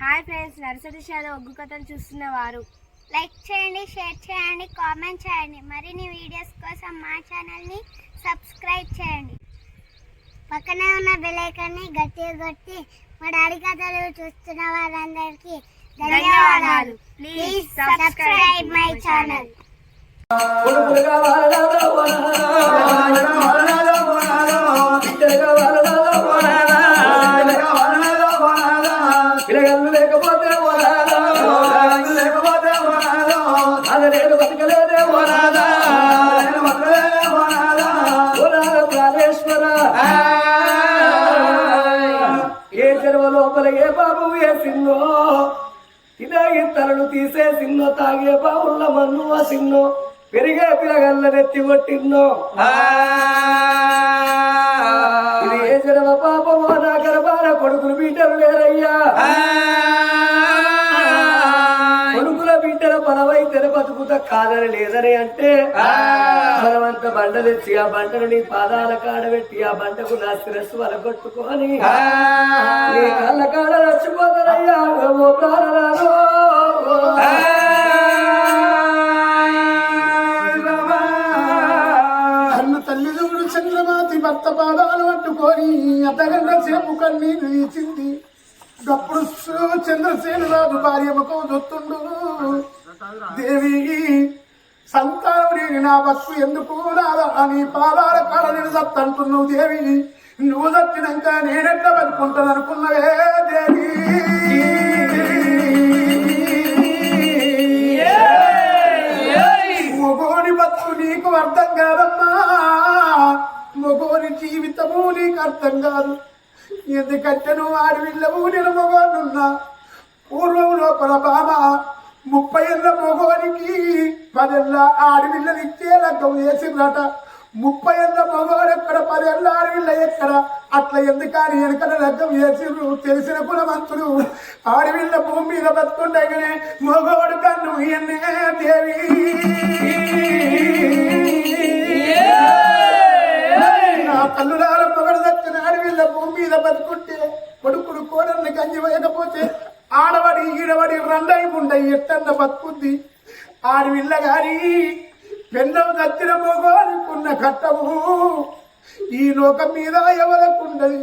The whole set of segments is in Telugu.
హాయ్ ఫ్రెండ్స్, నర్సరీ షాలో ఒగ్గు కథలు చూస్తున్నవారు లైక్ చేయండి, షేర్ చేయండి, కామెంట్ చేయండి. మరిన్ని వీడియోస్ కోసం మా ఛానల్ని సబ్స్క్రైబ్ చేయండి. పక్కనే ఉన్న బెల్ ఐకాన్ని గట్టిగా కొట్టి మా డాడీ కథలు చూస్తున్న వారందరికీ ధన్యవాదాలు. Please subscribe my channel. లేకపోతే నేను బతకలేదే ఓనాదా ప్రాణేశ్వర ఏ చెరువు లోపల ఏ బాబు ఏ సిన్నో ఇదే తలలు తీసే సిన్నో తాగే బావుల మన్ను ఆ సిన్నో పెరిగే పిరగల్లనెత్తి కొట్టిన్నో ఇది ఏ జనమ పాపమో నా గర్భాన కొడుకులు బిడ్డలు లేరయ్యా కొడుకుల బిడ్డల బలమైతే బతుకుతా కాదని లేదని అంటే మనమంతా బండ తెచ్చి ఆ బండను నీ పాదాల కాడబెట్టి ఆ బండకు నా శిరస్సు వలగొట్టుకొని నీ కళ్ళ కాడ రచ్చిపోతారయ్యా ఓ ప్రాణరాలు తల్లిదండ్రులు చంద్రమాతి భర్త పాదాలు పట్టుకొని అతగంట సేపు కన్నీరు ఇచ్చింది. గప్పుడు చంద్రసేను రాజు భార్య ముఖం చూస్తుండు. దేవి సంతానం నేను నా బతుకు ఎందుకు రాదా అని పాదాల కాడ నేను సత్తంటున్నావు. దేవి నువ్వు చచ్చినాక నేనెట్లా బతుకుంటాను అనుకున్నవే దేవి. మొగోని బతుకు నీకు అర్థం కాదమ్మా, మొగోని జీవితము నీకు అర్థం కాదు. ఎందుకంటే నువ్వు ఆడవిల్లవు నేను మొగోనున్నా. పూర్వం లోపల బామ 30 ఏళ్ళ మొగోనికి 10 ఏళ్ళ ఆడవిల్లనిచ్చే లగ్గం వేసిందట. 30 ఏళ్ళ మొగోడు ఎక్కడ, 10 ఏళ్ళ ఆడవిల్ల ఎక్కడ? అట్లా ఎందుకని వెనకల లగ్గం వేసిండ్రు. తెలిసిన కులమంతుడు ఆడవిల్ల భూమి మీద బతుకుండగానే మొగోడు కన్ను ఎన్నే దేవి. నా తల్లులాల మొగడు దక్కిన ఆడవిల్ల భూమి మీద బతుకుంటే కొడుకుడు కోడల్ని గంజి వేయకపోతే ఆడవడి ఈడవడి రండై ఉండయి ఎట్టన్న బతుకుంది. ఆడవిల్ల గారి పెన్నం దచ్చిన మొగోడుకున్న కట్టము ఈ లోకం మీద ఎవరకుండది.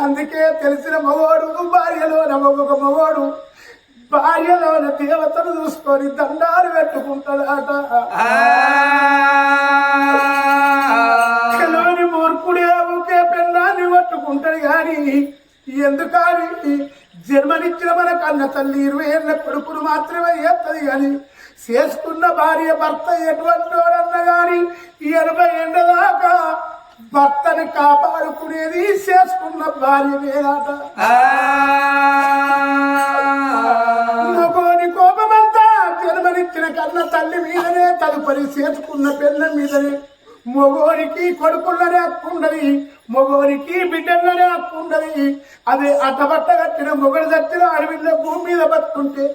అందుకే తెలిసిన మగోడు భార్యలోన ఒక మగోడు భార్యలోన దేవతను చూసుకొని దండాలు పెట్టుకుంటాడట. లోని మూర్ఖుడే ఒకే పెళ్ళాన్ని పట్టుకుంటాడు గాని ఎందుకని జన్మనిచ్చిన మన కన్న తల్లి 20 ఏళ్ళ కొడుకును మాత్రమే చేస్తుంది గాని చేసుకున్న భార్య భర్త ఎటువంటి వాడన్నా గాని 80 ఏళ్ళ దాకా భర్తని కాపాడుకునేది చేసుకున్న భార్య మీదట. మగోని కోపమంతా జన్మనిచ్చిన కన్న తల్లి మీదనే, తదుపరి చేసుకున్న పిల్లల మీదనే. మొగోనికి కొడుకులనే హక్కుండది, మొగోనికి బిడ్డలనే హక్కుండది. అదే అడ్డబట్ట కట్టిన మొగడు దచ్చిన అడవిలో భూమి మీద బతుకుంటే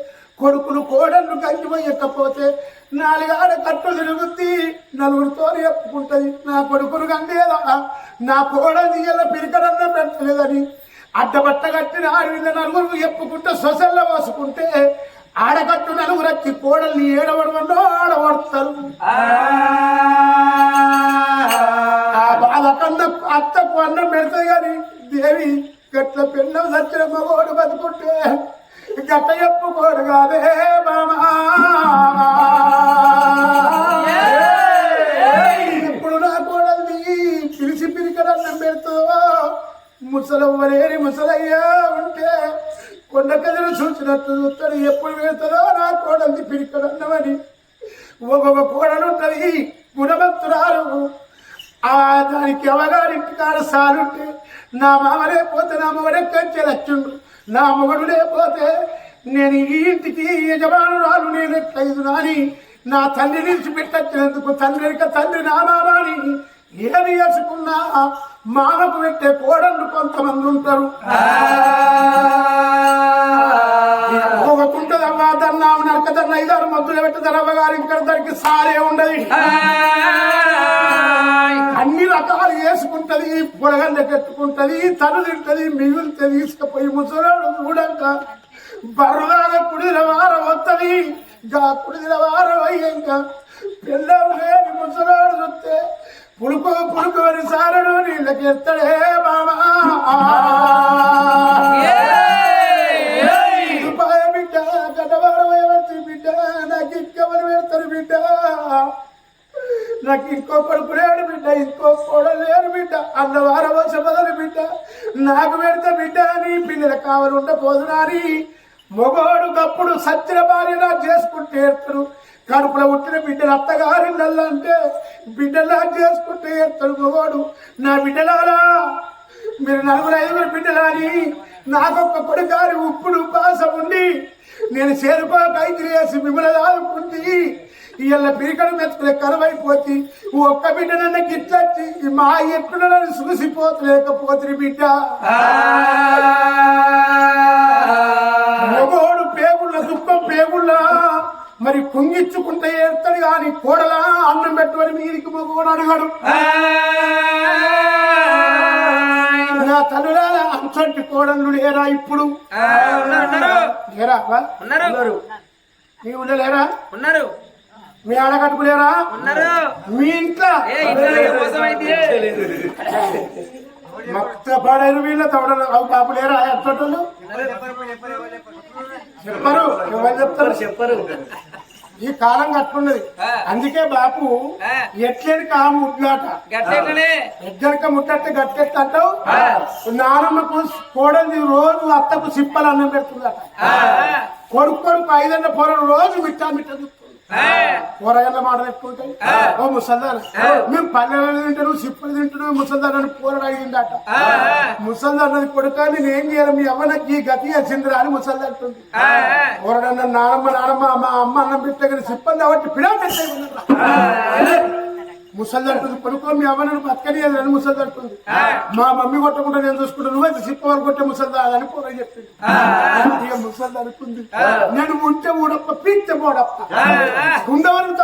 కొడుకులు కోడళ్ళు గంగిపోయకపోతే 4 ఆడ కట్టు తిరుగుద్ది, నలుగురితో చెప్పుకుంటది. నా కొడుకులు గంగేదా, నా కోడలు ఇలా పిరికడన్నా పెట్టలేదని అడ్డబట్ట కట్టిన ఆడవిల్ల నలుగురు చెప్పుకుంటే సొసల్లో పోసుకుంటే ఆడకట్టు నలుగురు వచ్చి కోడల్ని ఏడవడమన్నో ఆడబడతారు. ఆ బాధ కన్నా అత్తకు అన్నం పెడతాయి కానీ దేవి గట్ల పెళ్ళం సచ్చిన మగోడు బతుకుంటే గట్ట చెప్పుకోడు కాదే బామా. ఇప్పుడు నా కోడల్ని పిలిచి పిరికడన్నం పెడతావో ముసలవ్వలేని ముసలయ్యా ఉంటే కొండ కథలు చూసినట్టు చూస్తాడు. ఎప్పుడు పెడతారో నా కోడల్ని పిరికడన్నమని. ఒక్కొక్క కోడలు ఉంటది గుణవంతురాలు. దానికి అవగారింటి కాడ సాలుంటే నా మామ లేకపోతే నా మొగడే కంచె లచ్చుండు, నా మొగడు లేకపోతే నేను ఈ ఇంటికి యజమానురాలు నేను ఎట్లయిదు నాని నా తండ్రి నుంచి పెట్టచ్చినందుకు తండ్రి నా మామాని ఏమి వేసుకున్నా మామకు పెట్టే కోడళ్ళు కొంతమంది ఉంటారు. ఒకటుంటదమ్మా దన్నాము నరకదన్న 5-6 మద్దులు పెట్టదన్న అవ్వగారు ఇక్కడ దానికి సారే ఉండదు. అన్ని రకాలు వేసుకుంటది, పొడగండ పెట్టుకుంటది, తను తింటది, మిగులుతే తీసుకుపోయి ముసలాడు చూడంట బర్రులాగా కుడిల వారం వస్తుంది గా కుడిల వారం అయ్యాక పిల్లలు లేని ముసలాడు చూస్తే పులుకు పులుకు అని సారడు నీళ్ళకి ఎత్తడే బాబా బిడ్డ గడ్డవారం ఏమవుతుంది బిడ్డ నాకు ఇంకెవరు పెడతారు బిడ్డ నాకు ఇంకో కొడుకు లేడు బిడ్డ ఇంకో కోడలు లేడు బిడ్డ అన్నవార వచ్చ బదులు బిడ్డ నాకు పెడతా బిడ్డ అని పిల్లల కావాలి ఉండపోదునాని మొగోడు గప్పుడు సత్య భార్యలా చేసుకుంటే ఏర్తారు కడుపులో పుట్టిన బిడ్డలు అత్తగారిళ్ళల్లా అంటే బిడ్డలా చేసుకుంటే ఏర్తాడు మొగోడు నా బిడ్డలారా మీరు 4-5 బిడ్డలాని నాకొక్క కొడుకారి ఉప్పుడు ఉపాసం ఉండి నేను చేరుకోకైతే వేసి మిమ్మల్ని దాదుకుంది ఇవాళ పిరికడు మెచ్చుకునే కరువైపోతే ఒక్క బిడ్డనన్న గిట్లచ్చి మా ఎప్పుడు నన్ను చూసిపోతలేకపోతుంది బిడ్డ మొగోడు పేగుళ్ళ దుఃఖం పేగుళ్ళ మరి కుంగిచ్చుకుంటే ఏర్తాడు కానీ కోడలా అన్నం పెట్టమని మీరికి మొగోడు అడిగాడు నా తల్లుల అంచంటి కోడళ్ళు లేరా ఇప్పుడు లేరా మీ ఊళ్ళో లేరా ఉన్నారు మీ ఆడకట్టుకులేరా మీ ఇంట్లో మొత్తం పాడైన వీళ్ళ తవడలు అవి బాబు లేరా ఎట్టోళ్ళు చెప్పరు ఎవరు చెప్తారు చెప్పరు ఈ కాలం కట్టున్నది అందుకే బాపు ఎట్లేక ముట్లాట ఎగ్గనక ముట్టట్టే గట్టెత్త అంటావు నానమ్మకు కోడలి రోజు అత్తకు సిప్పలు అన్నం పెడుతుందట కొడుకు 5 పొరలు రోజు మిట్టా కూరగాయల మాటలు ఎక్కువ ఉంటాయి ఓ ముసల్దాన్ మేము పల్లెలు తింటాను సిప్పులు తింటున్నావు ముసల్దాన్ కూరడు అడిగిందట ముసల్దాన్ కొడుక నేనేం చేయాలి మీ అమ్మ నాకు ఈ గతి వచ్చిందిరా అని ముసల్దంటుంది కూరడన్న నానమ్మ మా అమ్మ అన్నం పెట్టగానే సిప్పలు కాబట్టి పిడా పెట్టాయి ముసల్దంటుంది కొడుకో మీ అమ్మ నన్ను బతకనియాలని ముసల్దంటుంది మా మమ్మీ కొట్టకుండా నేను చూసుకుంటా నువ్వైతే సిప్ప వరకు కొట్టే ముసల్దా అని పూర చెప్పింది ఇక ముసల్దనుకుంది నేను ఉంటే ఊడప్ప పీక్తే పోడప్ప ఉండవరంత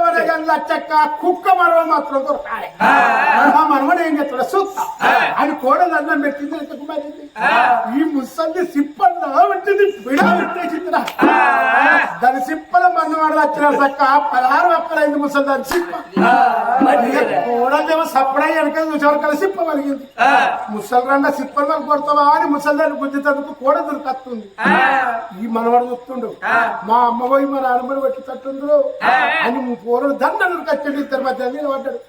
లచ్చక్క కుక్క మరవ మాత్రం దొరకాలి మా మనవడు ఏం చేస్తాడు సూక్త అని కోడలు అన్నం పెట్టింది కుమారింది ఈ ముసల్ది సిప్పల్లో పెట్టింది పిడా పెట్టేసిందిరా దాని సిప్పల మన్నవాడు వచ్చిన చక్క 16 ఒక్కలైంది ముసల్దాని సిప్ప కోడలేమో సప్పుడై వెనక చూసేవారు కలిసి సిప్ప కలిగింది ముసల్రండ సిప్పలు వాళ్ళు కొడతావా అని ముసల్దాన్ని గుద్దితందుకు కోడ దొరికొస్తుంది ఈ మనవాడు చూస్తుండు మా అమ్మ పోయి మా నాన్నమ్మని పెట్టి తట్టుండ్రు అని పూర్వ దండలు కట్టండి 2 మధ్య నిలబడ్డాడు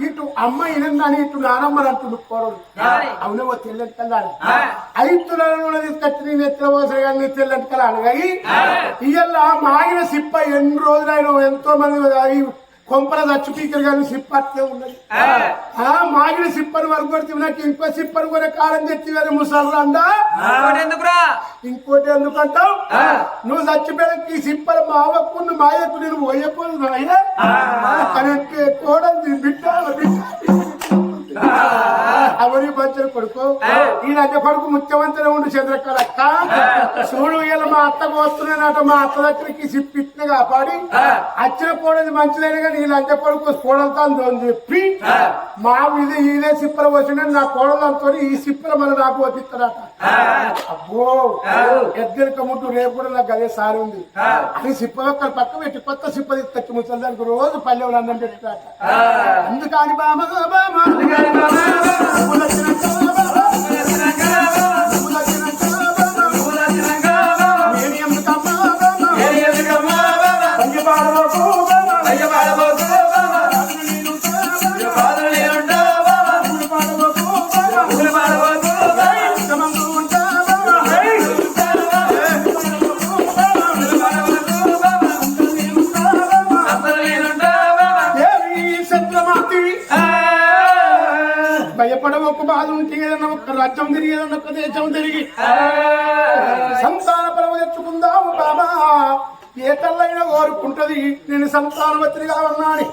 ఇటు అమ్మ ఇనందని ఇటు నానమ్మని అంటుండు కోరడు అవునేమో తెల్లంటి కల్లాలి 5 తులాల తీసుకొచ్చి నేను ఎత్తిన పోసరి కానీ తెల్లంటి కలాలి ఇవాళ మాగిన సిప్ప ఎన్ని రోజులైనా ఎంతో మంది కొంపల దచ్చు పీకలు కానీ సిప్ప అట్లే ఉన్నది మాగిన సిప్పని వరకు కొడితే నాకు ఇంకో సిప్పని కూడా కాలం తెచ్చి కానీ ముసల్లండా ఇంకోటి ఎందుకంటావు నువ్వు చచ్చిపోయాక ఈ సిప్పల మావకు మాయకు నేను పోయపోదు అయినా కూడా బిడ్డ అవని పంచలు కొడుకు ఈ అన్న కొడుకు ముఖ్యమంత్రి ఉండు చంద్రకళక్క చూడు ఇలా మా అత్తకు వస్తున్నానట మా అత్త దగ్గరికి సిప్పిట్ని కాపాడి వచ్చిన కోడది మంచిదైన కానీ ఈ లంచ కొడుకు కోడలతో అని చెప్పి మా ఇది ఈలే సిప్పలు వచ్చిన నా కోడలతో ఈ సిప్పలు మన నాకు వదిస్తాడట అబ్బో ఎద్దరిక ముట్టు రేపు కూడా నాకు అదే సారి ఉంది అని సిప్ప ఒక్కరు పక్క పెట్టి కొత్త సిప్ప తీసుకొచ్చి ముసలిదానికి రోజు పల్లెవులు అన్నం పెట్టుకుంటాట అందుకని బామ భయపడవ ఒక బాధ ఉంటే ఏదన్నా ఒక రాజ్యం తిరిగి ఏదన్నా ఒక దేశం తిరిగి సంతాన పరమ తెచ్చుకుందాము బాబా ఏ తల్లైనా కోరుకుంటది నేను సంతానవతిగా ఉన్నాను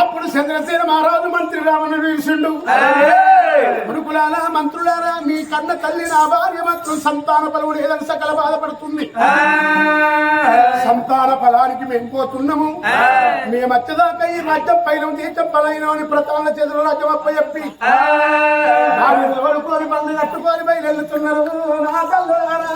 అప్పుడు చంద్రసేన మహారాజు మంత్రి రామని పిలిచిండు కొడుకులారా మంత్రులారా మీ కన్న తల్లి నా భార్య మాత్రం సంతాన ఫలము లేదని సకల బాధపడుతుంది సంతాన ఫలానికి మేము పోతున్నాము మేము వచ్చేదాకా ఈ రాజ్యం పైన తీర్థం పలైన ప్రతాన చేతులు రాజ్యం అప్ప చెప్పి వడుకొని బంధు కట్టుకొని బయలుతున్నారు నా తల్లులారా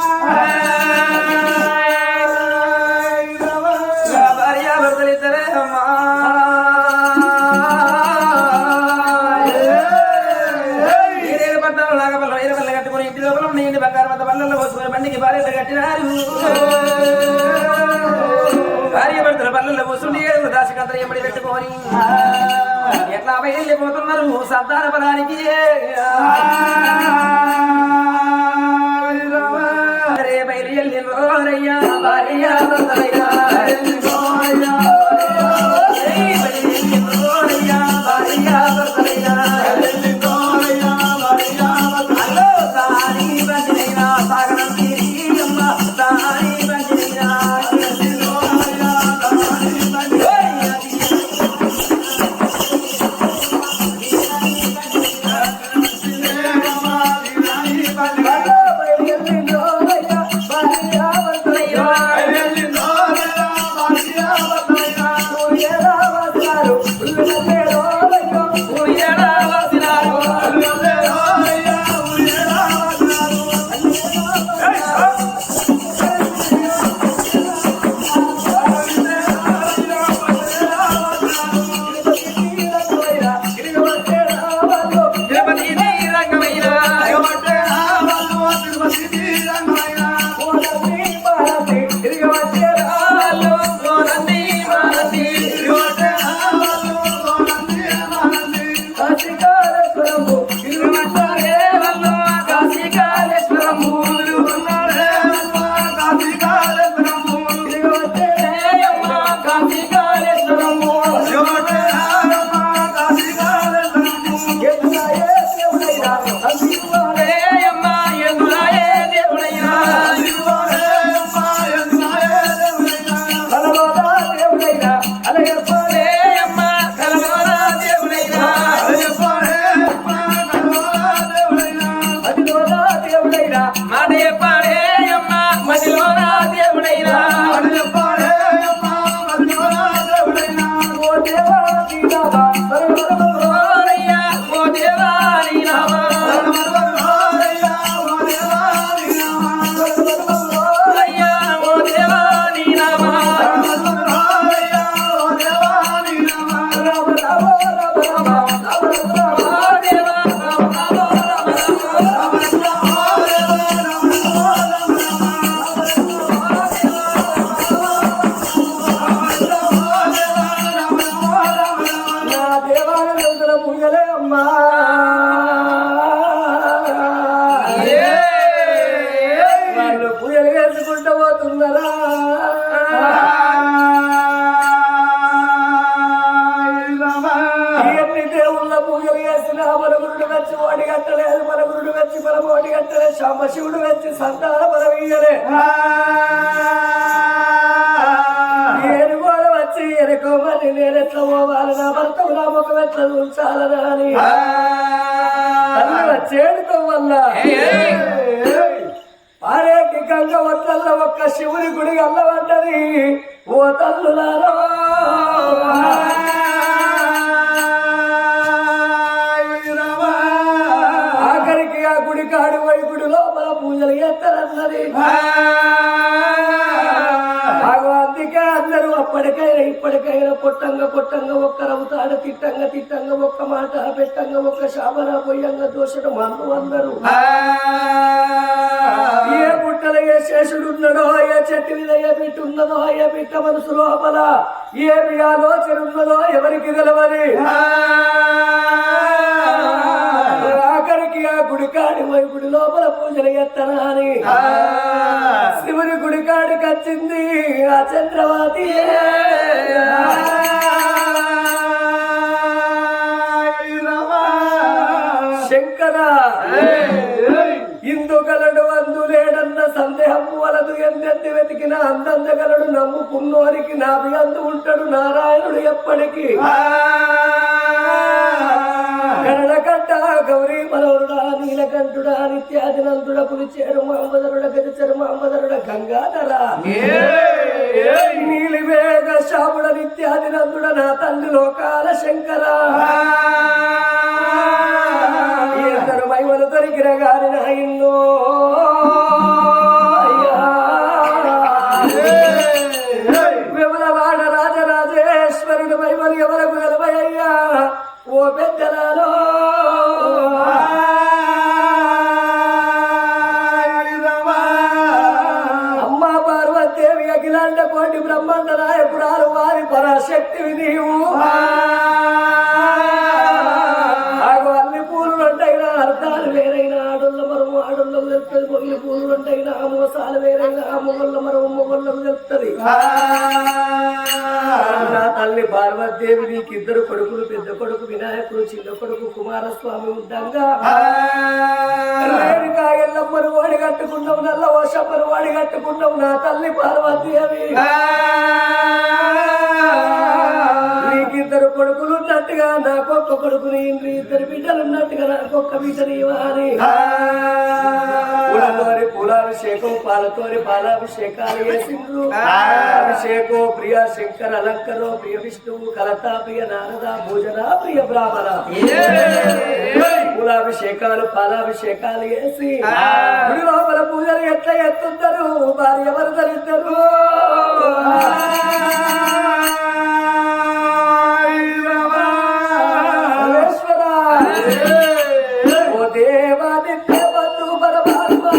బండికి భార్య కట్టినారు భార్య భర్తల పల్లెల్లో కూర్చుండి దాసికంతలు ఎమ్మడి పెట్టుకొని ఎట్లా వెళ్ళిపోతున్నారు సంతాన ఫలానికి బయలు వెళ్ళిపోరయ్యా భార్య భర్తలయ్యా శివుడు వచ్చి సంతాన పరవీయలే నేను కూడా వచ్చి ఎనుకోమని నేనెట్లా పోవాలి నా భర్తకు నా ముఖం ఎట్లా ఉంచాలని అని వచ్చేడుతో వల్ల పారేకి గంగ వద్దల్లో ఒక్క శివుని గుడి అల్లబడ్డది ఓ తల్లులారో ఆఖరికి ఆ గుడి కాడు వైపుడు లోపల పూజలు చేస్తారన్నది అందుకే అందరూ అప్పటికైనా ఇప్పటికైనా పొట్టంగా ఒక్కరవుతాడు తిట్టంగా ఒక్క మాట పెట్టంగా ఒక్క శాపన పొయ్యంగా దోషడం అందరూ ఏ పుట్టల ఏ శేషుడున్నాడో ఏ చెట్టు మీద ఏ బిట్ట ఉన్నదో ఏ బిట్ట మనసు లోపల ఏమి ఆలోచన ఉన్నదో ఎవరికి తెలవని ఆఖరికి ఆ గుడికాడి వైపుడి లోపల పూజలు ఎత్తనా అని శివుని గుడికాడికి వచ్చింది ఆ చంద్రవతి శంకర ఇందుగలడు అందులేడన్న సందేహం వలదు ఎందెంది వెతికిన అందందగలడు నమ్ముకున్నోరికి నాభి అందు ఉంటాడు నారాయణుడు ఎప్పటికీ గరడకట్ట గౌరీ మనోరుడా నీలకంఠుడా నిత్యాదినంతుడ పులిచేరు మాంబదరుడ గజచరు మాంబదరుడ గంగాధర నీలివేగ శాముడ నిత్యాదినంతుడ నా తండ్రి లోకాల శంకర ఇద్దరు మైమలు దొరికిన గారి నాయన్నో విమలవాడ రాజరాజేశ్వరుడు మైమలు ఎవరకు నిలవయ్యా ఓ పెద్దలలో అమ్మ పార్వతీదేవి అఖిలాండ కోటి బ్రహ్మాండ నాయకురాలు వారి పరాశక్తివి నీవు అన్ని పూలు అంటైనా అర్థాలు వేరైనా ఆడుల్ల మరము ఆడుల్లకు తెలుస్తుంది మొగిలి పూలు అంటైనా మోసాలు వేరైనా మొగళ్ళ మరము మొగళ్ళకు తెలుస్తుంది నా తల్లి పార్వతీదేవి నీకు ఇద్దరు కొడుకులు పెద్ద కొడుకు వినాయకుడు చిన్న కొడుకు కుమారస్వామి ఉండంగా ఎల్లమ్మను వాడి కట్టుకున్నావు నల్ల వర్షమ్మను వాడి కట్టుకున్నావు నా తల్లి పార్వతీదేవి నీకిద్దరు కొడుకులు ఉన్నట్టుగా నాకొక్క కొడుకుని ఇద్దరు బిడ్డలు ఉన్నట్టుగా నాకొక్క బిడ్డని ఇవ్వాలి పూలతోని పూలాభిషేకం పాలతోని పాలాభిషేకాలు చేసిండ్రు అభిషేకం ప్రియ శంకర అలంకరో ప్రియ విష్ణువు కలతా ప్రియ నారద భోజన ప్రియ బ్రాహ్మణ పూలాభిషేకాలు పాలాభిషేకాలు చేసి గుడి లోపల పూజలు ఎట్లా ఎత్తుంటారు భార్య వరదలిద్దరు ఓ దేవాది దేవతు పరమాత్మ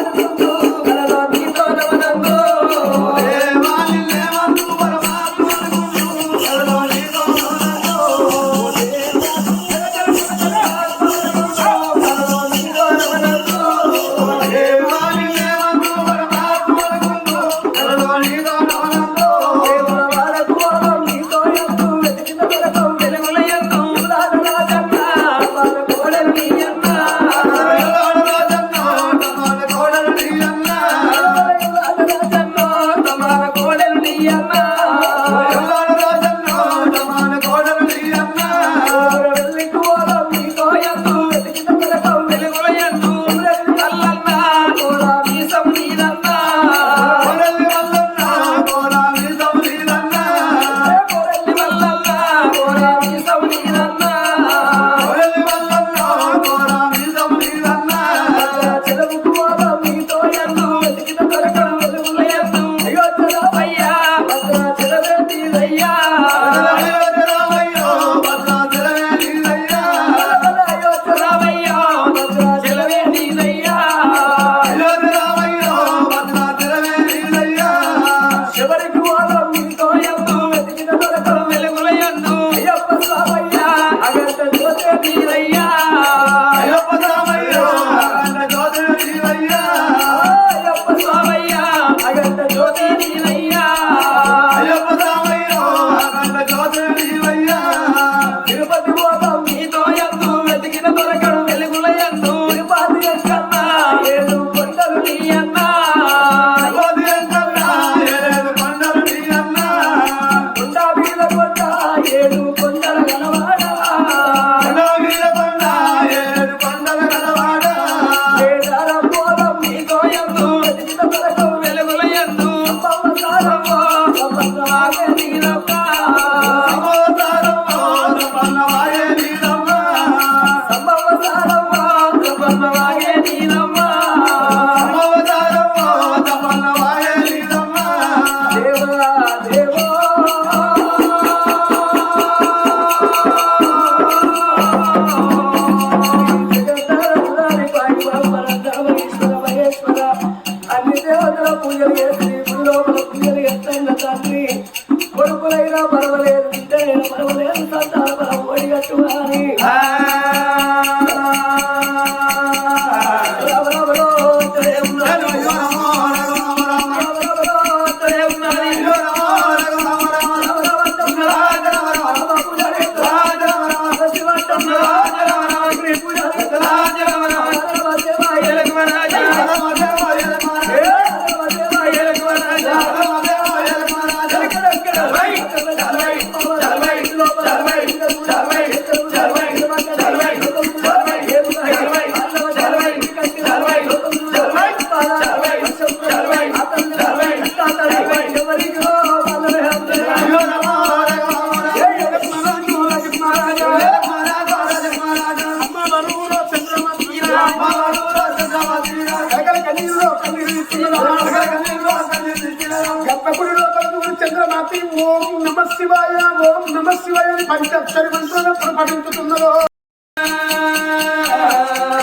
శివాయ ఓం నమ శివాయ అని పంచాక్షరి మంత్రాలను పఠించుతున్నదో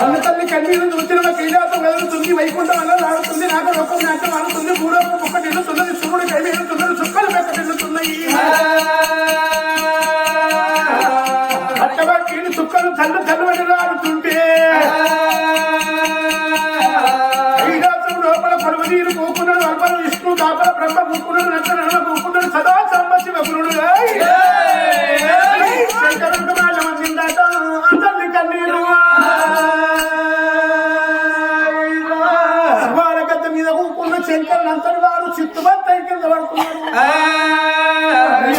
అన్న తల్లి కన్నీరు చూసిన కైలాసం వెలుగుతుంది వైకుంఠం వల్ల రాడుతుంది నాకు ఒక నాటం ఆడుతుంది మూడొక ముక్క నిల్లుతున్నది శివుడు కై నిల్లుతున్నది చుక్కలు పెక్క నిల్లుతున్నాయి అట్టబట్టి చుక్కలు చల్లు చల్లబడి రాడుతుంటే కైలాసం లోపల పరువు నీరు కూకున్నాడు అల్పన విష్ణు దాపల బ్రహ్మ కూకున్నాడు నచ్చ నల్ల కూకున్నాడు సదా సాంబ శివ గురుడు తల్లి కన్నీరు శివాలగద్ద మీద కూకున్న శంకరుడు అంతటి వారు చిత్తుబత్త కింద పడుతున్నాడు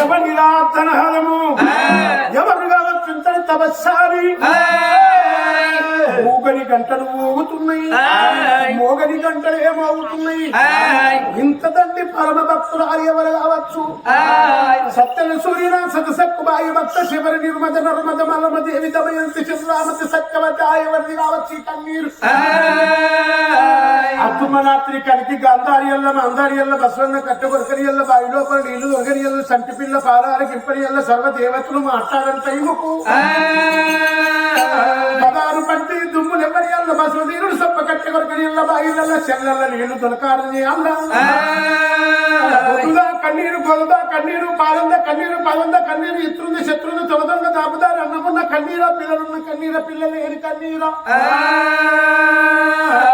ఎవరి రాధనహరము ఎవరు కావచ్చు తపస్సారి మూగని గంటలు ఊగుతున్నాయి మోగని గంటలు ఏమవుతున్నాయి ఇంత తండ్రి పరమ భక్తురాలు ఎవరు కావచ్చు సత్యన సూర్యన సతసక్కు బాయి భక్త శివరి నిర్మద నర్మద మలమ దేవి దమయంతి చంద్రామతి సత్యవతి ఎవరిది కావచ్చు కన్నీరు అద్దుమనాత్రి కలిగి గంధారియల్ల మందారియల్ల బస్వన్న కట్టగొరకరియల్ల బావి లోపల నీళ్లు దొరకరియల్ల సంటి పిల్ల పాదాల గింపరియల్ల సర్వదేవతలు మాట్లాడని టైముకు పదాలు పట్టి దుమ్ములు ఎవరియల్ల బసవదీరుడు సొప్ప కట్టగొరకరియల్ల బాయిల్ల చెల్లెల్ల నీళ్లు దొరకాలని అల్ల కన్నీరు గొలదా కన్నీరు పాలంద కన్నీరు పదంద కన్నీరు ఇత్రుంది శత్రువుని తొలదంగా దాపుదారు అన్నమున్న కన్నీరా పిల్లలున్న కన్నీర పిల్లలు ఏని కన్నీరా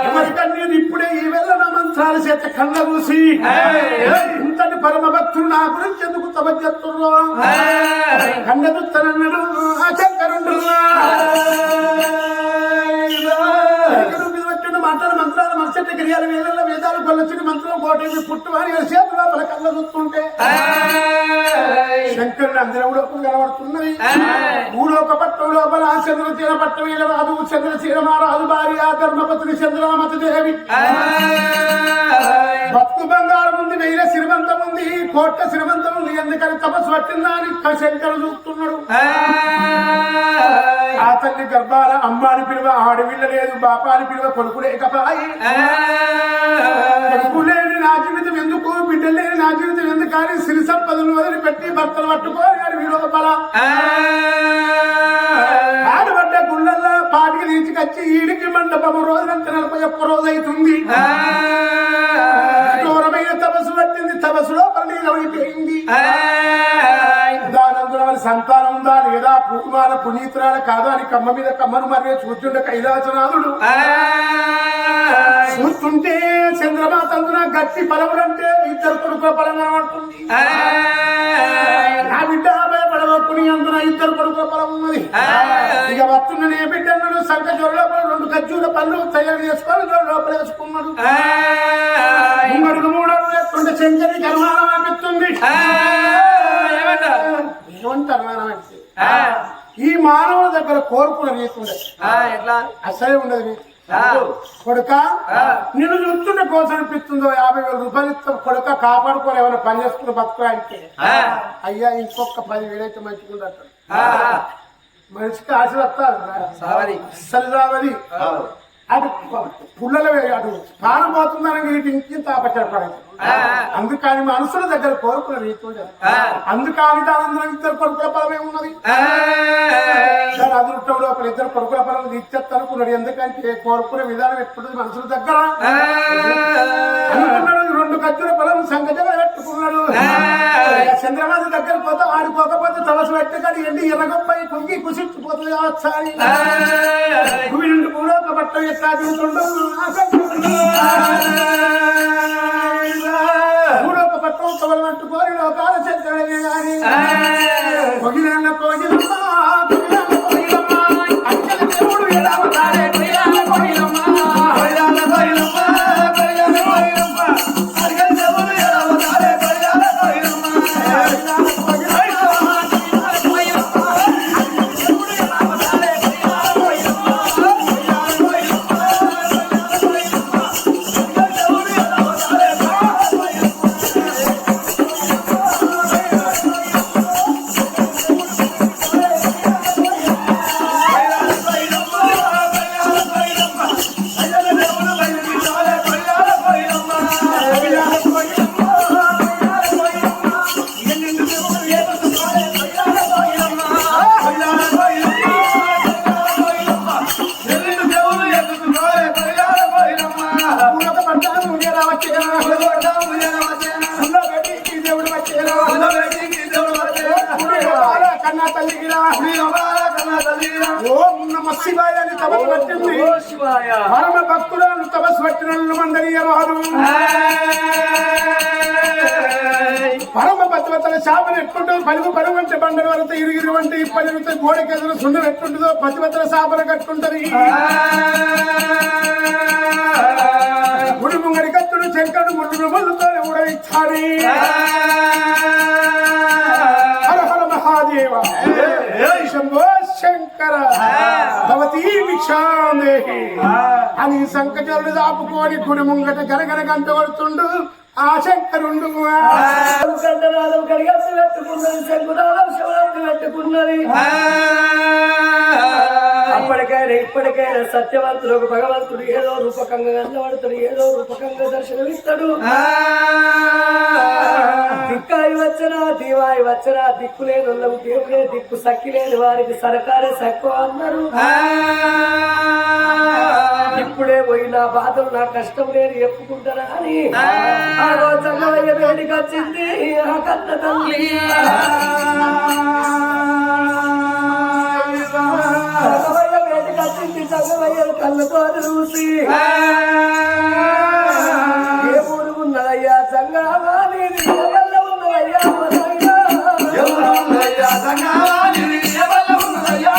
ఎవరి కన్నీరు ఇప్పుడే ఈ వెళ్ళ మంత్రాల చేత కళ్ళ చూసి ఇంతటి పరమ భక్తులు నా గురించి ఎందుకు తపజెత్తుర్రో కన్నదుత్తనన్నాడు ఆ శంకరుడు మాట్లాడు మంత్రాలు మర్చెట్టు గిరియాల వేళల్లో వేదాలు కొల్లొచ్చిన మంత్రం కోటి పుట్టువారి చేతుల పల కళ్ళ చూస్తుంటే శంకరుడు అందరూ కనబడుతున్నది భూలోక పట్టం లోపల చంద్ర తీర పట్టమీల రాదు చంద్ర చీరమా రాదు భార్య ధర్మపత్ని చంద్రామతి దేవి బతుకు బంగారం ఉంది వెయ్యి శ్రీమంతం ఉంది కోట్ల శ్రీమంతం ఉంది ఎందుకని తపస్సు పట్టిందా అని శంకరుడు చూస్తున్నాడు ఆ తల్లి గర్భాల అమ్మాని పిలువ ఆడవిల్ల లేదు బాపాని పిలువ కొడుకు లేకపాయి కొడుకు లేని నా జీవితం ఎందుకు బిడ్డ లేని నా జీవితం ఎందుకు కానీ సిరి సంపదలు వదిలిపెట్టి భర్తలు పట్టుకోని విలోపల ఆడబడ్డ గుళ్ళల్లో పాటికి తీసుకొచ్చి ఈడికి మండపము రోజంతా 41 రోజు అవుతుంది ఘోరమైన తపస్సు పట్టింది తపస్సులో పడిపోయింది దానందున సంతానం ఉందా లేదా పూమాల పునీతురాల కాదా అని కమ్మ మీద కమ్మను మరే చూస్తుండే కైలాసనాథుడు చూస్తుంటే చంద్రమాత అందున గట్టి పలవులంటే ఇద్దరు కొడుకుల పలం కనబడుతుంది నా బిడ్డ భయపడవకుని అందున ఇద్దరు కొడుకుల పొలం ఉన్నది ఇక వస్తున్న నే బిడ్డను సంఖ జోడు 2 ఖర్జూర పళ్ళు తయారు చేసుకొని లోపల వేసుకున్నాడు మూడు లేకుండా చెంచని కర్మానం అనిపిస్తుంది ఏమంటారు ఈ మానవుల దగ్గర కోరుకున్న రీతి ఉండదు అసలే ఉండదు కొడుక నిన్ను చూస్తుంటే కోసం అనిపిస్తుందో 50,000 రూపాయలు ఇస్తాం కొడుక కాపాడుకోవాలి ఏమైనా పని చేసుకుని బతుకు అంటే అయ్యా ఇంకొక 10,000 అయితే మంచిగుండట మనిషికి ఆశ వస్తుంది అసలు రావది అటు పుల్లలు అటు ప్రాణం పోతుందని వీటి ఇంకింత ఆపచ్చడపడదు అందుకని మనుషుల దగ్గర కోరుకున్న రీతి ఉండదు అందుకని దాని ఇద్దరు కొడుకుల పరమే ఉన్నది అదృష్టం లోపల ఇద్దరు కొడుకుల పరం ఇచ్చేత్తనుకున్నాడు ఎందుకంటే కోరుకునే విధానం ఎప్పుడు మనుషుల దగ్గర అనుకున్నాడు 2 ఖర్జూర పొలం సంగతిగా పెట్టుకున్నాడు చంద్రబాబు దగ్గర పోతే ఆడిపోకపోతే తలసు పెట్టగాడు ఎండి ఎర్రగొప్పై కుంగి కుసిచ్చిపోతుంది కావచ్చు అని వీళ్ళు కూడా ఒక బట్ట ఎట్లా తింటుండవు ఒక పట్టం కవలనట్టు కోరి లోకాల చంద్రుడే గాని కొగిలన్న కోగిలమ్మ అక్కల దేవుడు ఎలావతారే కొగిలన్న కోగిలమ్మ కొగిలన్న కోగిలమ్మ కొగిలన్న కోగిలమ్మ అక్కల దేవుడు ఎలావతారే కొగిలన్న కోగిలమ్మ కొగిలన్న కోగిలమ్మ ఉన్నబెట్టికి దేవుడు వచ్చేనా కన్నా తల్లికిరా ఓం నమ శివాయ అని తపస్సు పట్టింది పరమ భక్తురాలు తపస్సు పట్టిన మందనీయవారు పరమ పతివతల శాపను ఎట్టుంటుందో పలుగు పరుగు అంటే బండల వరకు ఇరుగిరి వంటి ఇప్పటి గోడకెదురు సున్నం ఎట్టుంటుందో పతివతల శాపన కట్టుంటది గుడి ముంగడి కత్తుడు శంకరుడు ముళ్ళు ముళ్ళుతో ఉడవిచ్చాడు హర హర మహాదేవ శంభో శంకర భవతీ భిక్షాందేహి అని సంకటలు దాపుకొని గుడి ముంగట గనగన గంట కొడుతుండు ఆ శంకరుండు కంటనాదం కడిగట్టు పెట్టుకున్నది శంకునాదం శివరాత్రి పెట్టుకున్నది అప్పటికైనా ఇప్పటికైనా సత్యవంతుడు భగవంతుడు ఏదో రూపకంగా కనబడతాడు ఏదో రూపకంగా దర్శనమిస్తాడు దిక్కాయి వచ్చనా దీవాయి వచ్చనా దిక్కు లేని వాళ్ళకు దేవుడే దిక్కు సక్కి లేని వారికి సరకారే సక్కువ అన్నారు ఇప్పుడే పోయి నా బాధలు నా కష్టం నేను చెప్పుకుంటారా అని ఆ రోజంగా వేడికి వచ్చింది ఆ కన్న తల్లి వేడికి వచ్చింది సంగమయ్య కళ్ళతో చూసి ఏ ఊరు ఉన్నదయ్యా సంగమా నీది ఎవల్ల ఉన్నదయ్యా ఏ ఊరు ఉన్నదయ్యా సంగమా నీది ఎవల్ల ఉన్నదయ్యా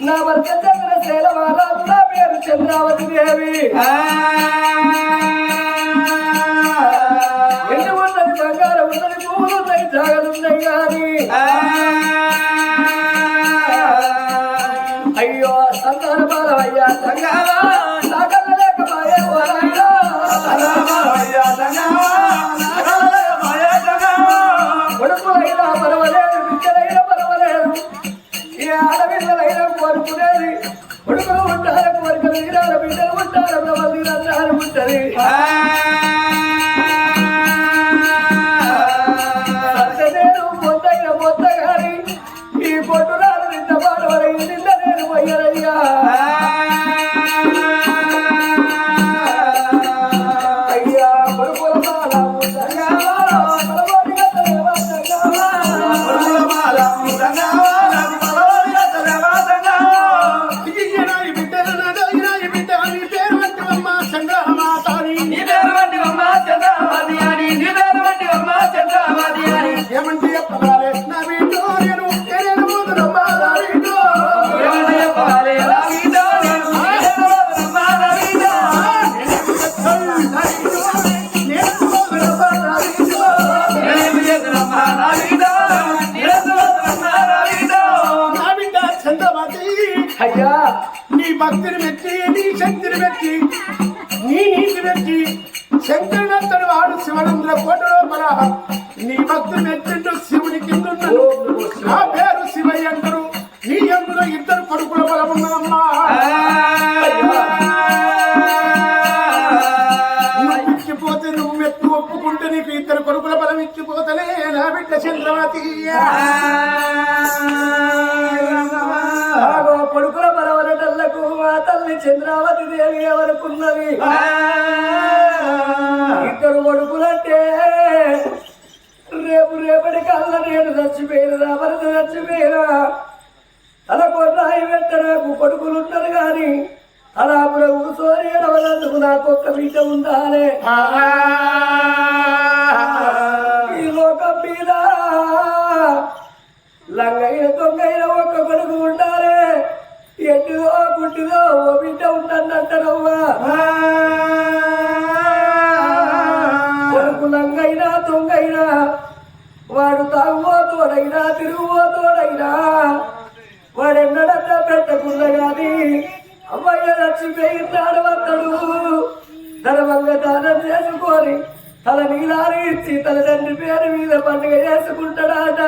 నా భర్త చంద్రశేల మహారాజు నా పేరు చంద్రావతి దేవి ఎన్ని ఉన్నది బంగారం ఉన్నది పువ్వులు ఉన్నాయి జాగలున్నాయి కానీ అయ్యో సంతాన బాలవయ్యా సంగావా నా కళ్ళ లేకమాయే కొడుకులైనా పర్వాలేదు బిడ్డలైనా పర్వాలేదు ఏ ఆడపిల్లలైనా కోరుకునేది కొడుకులు ఉంటారు కోరికలు తీరాలి బిడ్డలు ఉంటారు ప్రబలి రంధ్రాలు ఉంటది నేను మొత్తైన మొత్త గాని ఈ పొట్టురాలు నిన్న పాడవరై నిన్న నేను పోయారయ్యా అయ్యా కొడుకుల ఏమంటే చెప్పాలి నా వీటో నేను అయ్యా నీ భక్తిని మెచ్చి నీ శక్తిని మెచ్చి నీ నీతి మెచ్చి శంకరుడంతడు వాడు శివనంద్ర కోట లోపల నీ భక్తుని మెచ్చిండు శివుని కిందున్నాడు నా పేరు శివయ్య అంటారు నీ అందులో ఇద్దరు కొడుకుల బలం ఉన్నదమ్మా నువ్వు ఇచ్చిపోతే నువ్వు మెట్టు ఒప్పుకుంటే నీకు ఇద్దరు కొడుకుల బలం ఇచ్చిపోతలే నా బిడ్డ చంద్రవతి కొడుకుల బలవరటల్లకు మా తల్లి చంద్రావతి దేవి ఎవరుకున్నది ఇద్దరు కొడుకులంటే రేపటి కళ్ళ నేను చచ్చిపోయిన నా భర్త చచ్చిపోయినా తల కొన్నాయి వెంట నాకు కొడుకులుంటారు గాని అలా కూర్చొని ఎడవనందుకు నాకు ఒక్క బిడ్డ ఉండాలి ఈ లోకం మీద లంగైన దొంగైన ఒక్క కొడుకు ఉండాలి ఎట్టుదో గుడ్డిదో ఓ బిడ్డ ఉంటుందంటారవ్వా కొడుకులంగైనా దొంగైనా వాడు తాగుబోతోడైనా తిరుగుబోతోడైనా వాడెన్నడన్నా పెట్టకుండా గాని అమ్మాయి లక్ష్మీనాడు వద్దడు తన వంగ దానం చేసుకొని తల నీలాలు ఇచ్చి తన తండ్రి పేరు మీద పండుగ చేసుకుంటాడాట